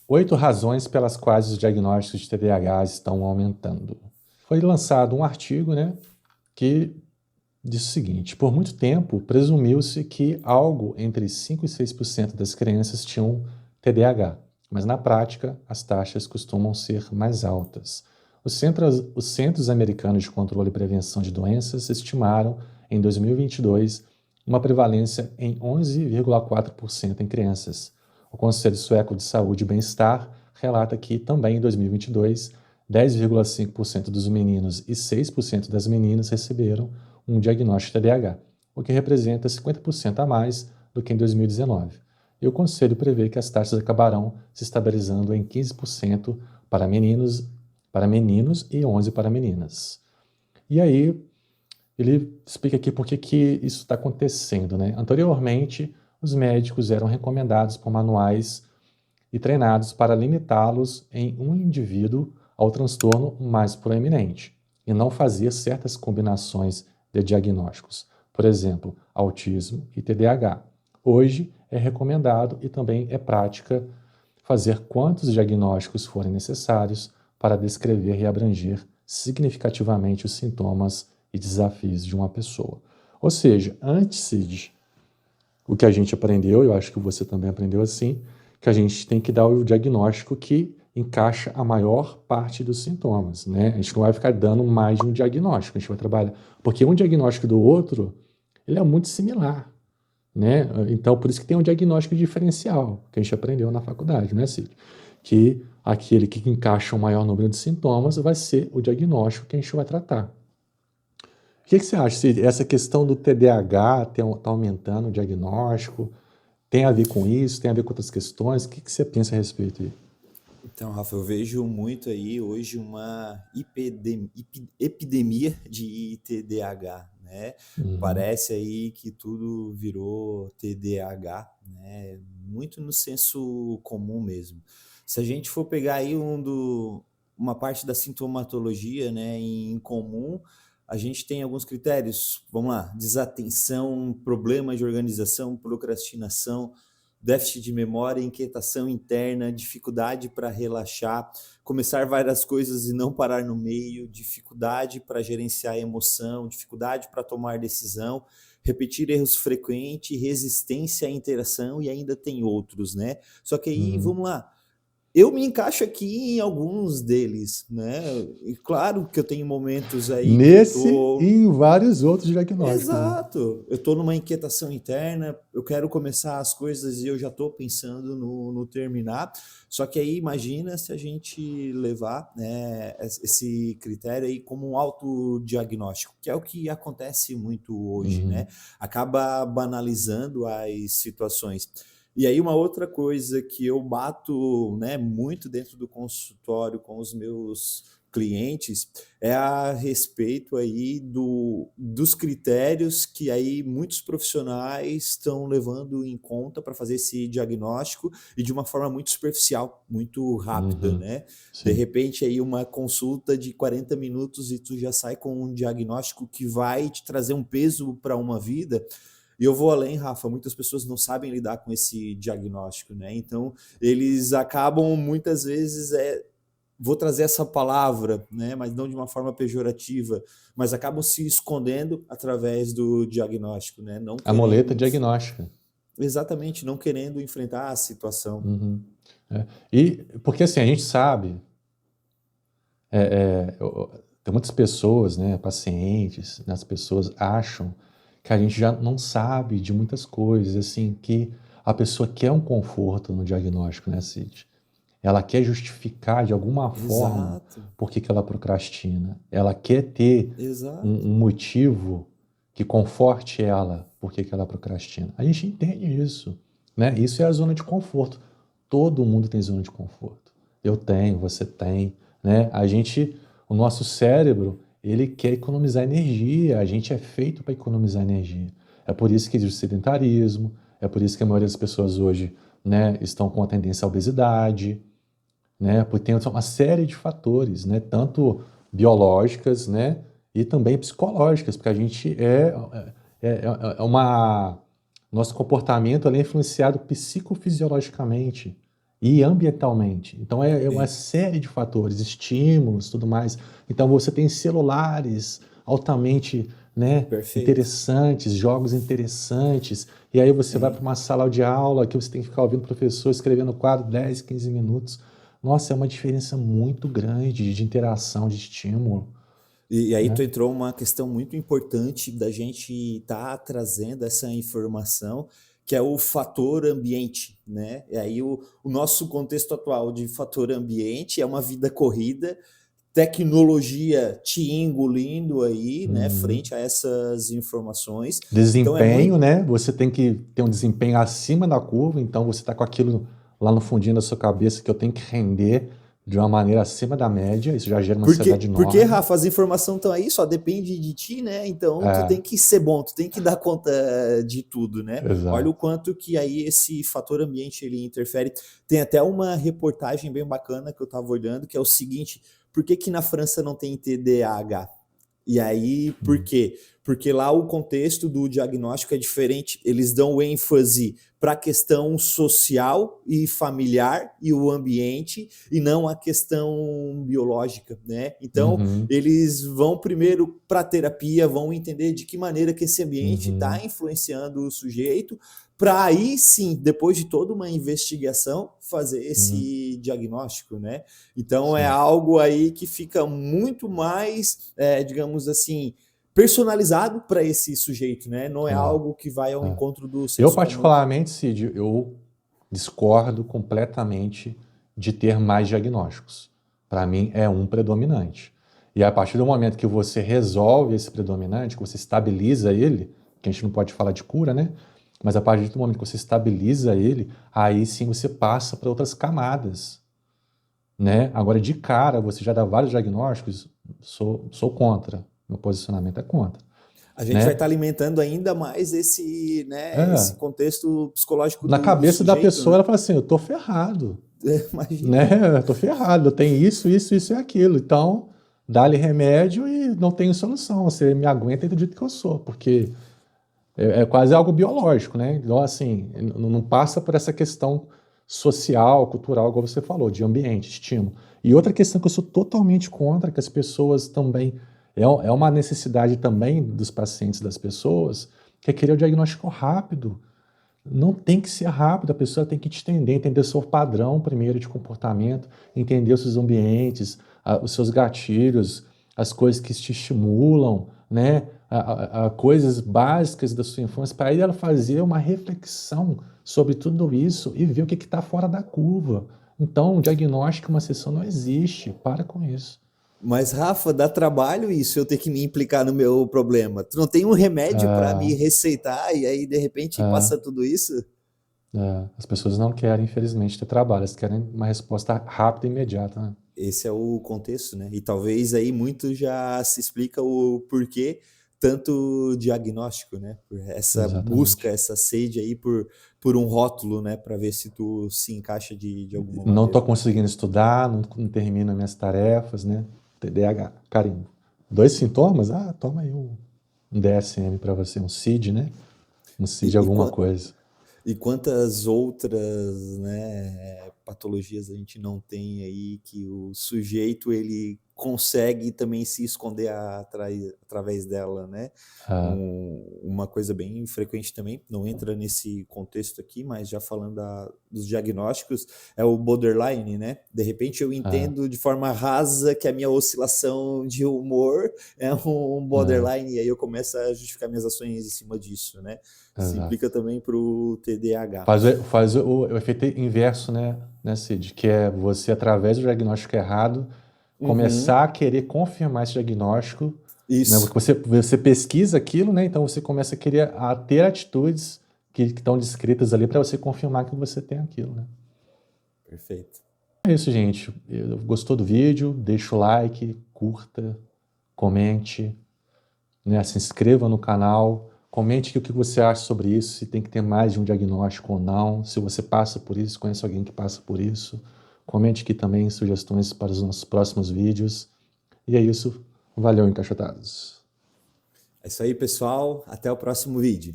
8 razões pelas quais os diagnósticos de TDAH estão aumentando. Foi lançado um artigo, né, que diz o seguinte: por muito tempo, presumiu-se que algo entre 5 e 6% das crianças tinham TDAH, mas na prática as taxas costumam ser mais altas. Os Centros Americanos de Controle e Prevenção de Doenças estimaram, em 2022, uma prevalência em 11,4% em crianças. O Conselho Sueco de Saúde e Bem-Estar relata que, também em 2022, 10,5% dos meninos e 6% das meninas receberam um diagnóstico de TDAH, o que representa 50% a mais do que em 2019. E o Conselho prevê que as taxas acabarão se estabilizando em 15% para meninos e 11% para meninas. E aí, ele explica aqui por que isso está acontecendo, né? Anteriormente, os médicos eram recomendados por manuais e treinados para limitá-los em um indivíduo ao transtorno mais proeminente e não fazer certas combinações de diagnósticos, por exemplo, autismo e TDAH. Hoje é recomendado e também é prática fazer quantos diagnósticos forem necessários para descrever e abranger significativamente os sintomas e desafios de uma pessoa. Ou seja, antes o que a gente aprendeu, eu acho que você também aprendeu assim, que a gente tem que dar o diagnóstico que encaixa a maior parte dos sintomas, né? A gente não vai ficar dando mais de um diagnóstico, a gente vai trabalhar, porque um diagnóstico do outro, ele é muito similar, né? Então, por isso que tem um diagnóstico diferencial, que a gente aprendeu na faculdade, né, Cid? Que aquele que encaixa o maior número de sintomas vai ser o diagnóstico que a gente vai tratar. O que você acha? Se essa questão do TDAH está aumentando o diagnóstico, tem a ver com isso? Tem a ver com outras questões? O que você pensa a respeito aí? Então, Rafa, eu vejo muito aí hoje uma epidemia de TDAH, né? Uhum, Parece aí que tudo virou TDAH, né? Muito no senso comum mesmo. Se a gente for pegar aí uma parte da sintomatologia, né, em comum, a gente tem alguns critérios. Vamos lá: desatenção, problemas de organização, procrastinação, déficit de memória, inquietação interna, dificuldade para relaxar, começar várias coisas e não parar no meio, dificuldade para gerenciar a emoção, dificuldade para tomar decisão, repetir erros frequentes, resistência à interação e ainda tem outros, né? Só que aí, uhum. vamos lá, eu me encaixo aqui em alguns deles, né? E claro que eu tenho momentos aí que eu Nesse e tô. em vários outros diagnósticos, né? Exato. Eu estou numa inquietação interna, eu quero começar as coisas e eu já estou pensando no terminar. Só que aí imagina se a gente levar, né, esse critério aí como um autodiagnóstico, que é o que acontece muito hoje, né? Uhum, Acaba banalizando as situações. E aí uma outra coisa que eu bato, né, muito dentro do consultório com os meus clientes é a respeito aí dos critérios que aí muitos profissionais estão levando em conta para fazer esse diagnóstico e de uma forma muito superficial, muito rápida, uhum. né? De Sim. repente aí uma consulta de 40 minutos e tu já sai com um diagnóstico que vai te trazer um peso para uma vida. E eu vou além, Rafa, muitas pessoas não sabem lidar com esse diagnóstico, né? Então, eles acabam muitas vezes vou trazer essa palavra, né, mas não de uma forma pejorativa, mas acabam se escondendo através do diagnóstico, né, não A muleta querendo diagnóstica. exatamente, não querendo enfrentar a situação. Uhum. É. E porque assim, a gente sabe, tem muitas pessoas, né, pacientes, né, as pessoas acham que a gente já não sabe de muitas coisas, assim, que a pessoa quer um conforto no diagnóstico, né, Cid? Ela quer justificar de alguma forma Exato, por que ela procrastina. Ela quer ter exato. um motivo que conforte ela por que ela procrastina. A gente entende isso, né? Isso é a zona de conforto. Todo mundo tem zona de conforto. Eu tenho, você tem, né? O nosso cérebro, ele quer economizar energia. A gente é feito para economizar energia. É por isso que existe o sedentarismo. É por isso que a maioria das pessoas hoje, né, estão com a tendência à obesidade, né? Porque tem uma série de fatores, né? Tanto biológicas, né? E também psicológicas, porque a gente é uma nosso comportamento ele é influenciado psicofisiologicamente e ambientalmente. Então é uma Sim, série de fatores, estímulos, tudo mais. Então você tem celulares altamente, né, perfeito. interessantes, jogos interessantes, e aí você vai para Sim. uma sala de aula que você tem que ficar ouvindo o professor escrevendo no quadro 10, 15 minutos. Nossa, é uma diferença muito grande de interação, de estímulo, E aí né? tu entrou uma questão muito importante da gente estar trazendo essa informação, que é o fator ambiente, né? E aí o nosso contexto atual de fator ambiente é uma vida corrida, tecnologia te engolindo aí, né, Uhum. frente a essas informações. Então é Desempenho, muito né? Você tem que ter um desempenho acima da curva, então você está com aquilo lá no fundinho da sua cabeça que eu tenho que render de uma maneira acima da média, isso já gera uma ansiedade porque, enorme. Rafa, as informações estão aí, só depende de ti, né? Então tu É, tem que ser bom, tu tem que dar conta de tudo, né? Olha o exato. quanto que aí esse fator ambiente ele interfere. Tem até uma reportagem bem bacana que eu estava olhando, que é o seguinte: por que que na França não tem TDAH? E aí, por Hum. quê? Porque lá o contexto do diagnóstico é diferente. Eles dão ênfase para a questão social e familiar e o ambiente, e não a questão biológica, né? Então, Uhum, eles vão primeiro para a terapia, vão entender de que maneira que esse ambiente está uhum, influenciando o sujeito, para aí sim, depois de toda uma investigação, fazer uhum, esse diagnóstico, né? Então é sim, algo aí que fica muito mais, digamos assim, personalizado para esse sujeito, né? Não é é, algo que vai ao é. encontro do Eu, senso comum. particularmente, Cid, eu discordo completamente de ter mais diagnósticos. Para mim, é um predominante. E a partir do momento que você resolve esse predominante, que você estabiliza ele, que a gente não pode falar de cura, né? Mas a partir do momento que você estabiliza ele, aí sim você passa para outras camadas, né? Agora, de cara, você já dá vários diagnósticos, sou contra. Meu posicionamento é contra, A gente vai né? estar alimentando ainda mais esse, né, esse É, contexto psicológico na do cabeça da sujeito, pessoa, né? ela fala assim, eu tô ferrado, Imagina. né? Eu tô ferrado, eu tenho isso e aquilo. Então, dá-lhe remédio e não tenho solução. Você me aguenta do jeito que eu sou, porque é quase algo biológico, né? Então, assim, não passa por essa questão social, cultural, como você falou, de ambiente, estímulo. E outra questão que eu sou totalmente contra, que as pessoas também, é uma necessidade também dos pacientes, das pessoas, que é querer o diagnóstico rápido. Não tem que ser rápido, a pessoa tem que te entender o seu padrão primeiro de comportamento, entender os seus ambientes, os seus gatilhos, as coisas que te estimulam, né? Coisas básicas da sua infância, para aí ela fazer uma reflexão sobre tudo isso e ver o que está fora da curva. Então, um diagnóstico, uma sessão não existe, para com isso. Mas, Rafa, dá trabalho isso, eu ter que me implicar no meu problema. Tu não tem um remédio para me Ah, receitar e aí, de repente, ah, passa tudo isso? as pessoas não querem, infelizmente, ter trabalho, elas querem uma resposta rápida e imediata, né? Esse é o contexto, né? E talvez aí muito já se explica o porquê tanto diagnóstico, né? Por essa busca, Exatamente. essa sede aí por um rótulo, né? Para ver se tu se encaixa de alguma Não maneira. estou conseguindo estudar, não termino minhas tarefas, né? TDAH, carimbo. Dois sintomas? Ah, toma aí um DSM para você, um CID, né? Um E, CID e, alguma quan- coisa. E quantas outras, né, patologias a gente não tem aí que o sujeito ele consegue também se esconder através dela, né? Ah, Uma coisa bem frequente também, não entra nesse contexto aqui, mas já falando dos diagnósticos, é o borderline, né? De repente eu ah, entendo de forma rasa que a minha oscilação de humor é um ah, borderline, e aí eu começo a justificar minhas ações em cima disso, né? Se implica exato. também para o TDAH. Faz o efeito inverso, né, Cid? Que é você, através do diagnóstico errado, Uhum, começar a querer confirmar esse diagnóstico, né? Porque isso, você pesquisa aquilo, né? Então você começa a querer ter atitudes que estão descritas ali para você confirmar que você tem aquilo, né? perfeito. É isso, gente. Gostou do vídeo? Deixa o like, curta, comente, né? Se inscreva no canal. Comente o que você acha sobre isso, se tem que ter mais de um diagnóstico ou não, se você passa por isso, conhece alguém que passa por isso. Comente aqui também sugestões para os nossos próximos vídeos. E é isso. Valeu, encaixotados. É isso aí, pessoal. Até o próximo vídeo.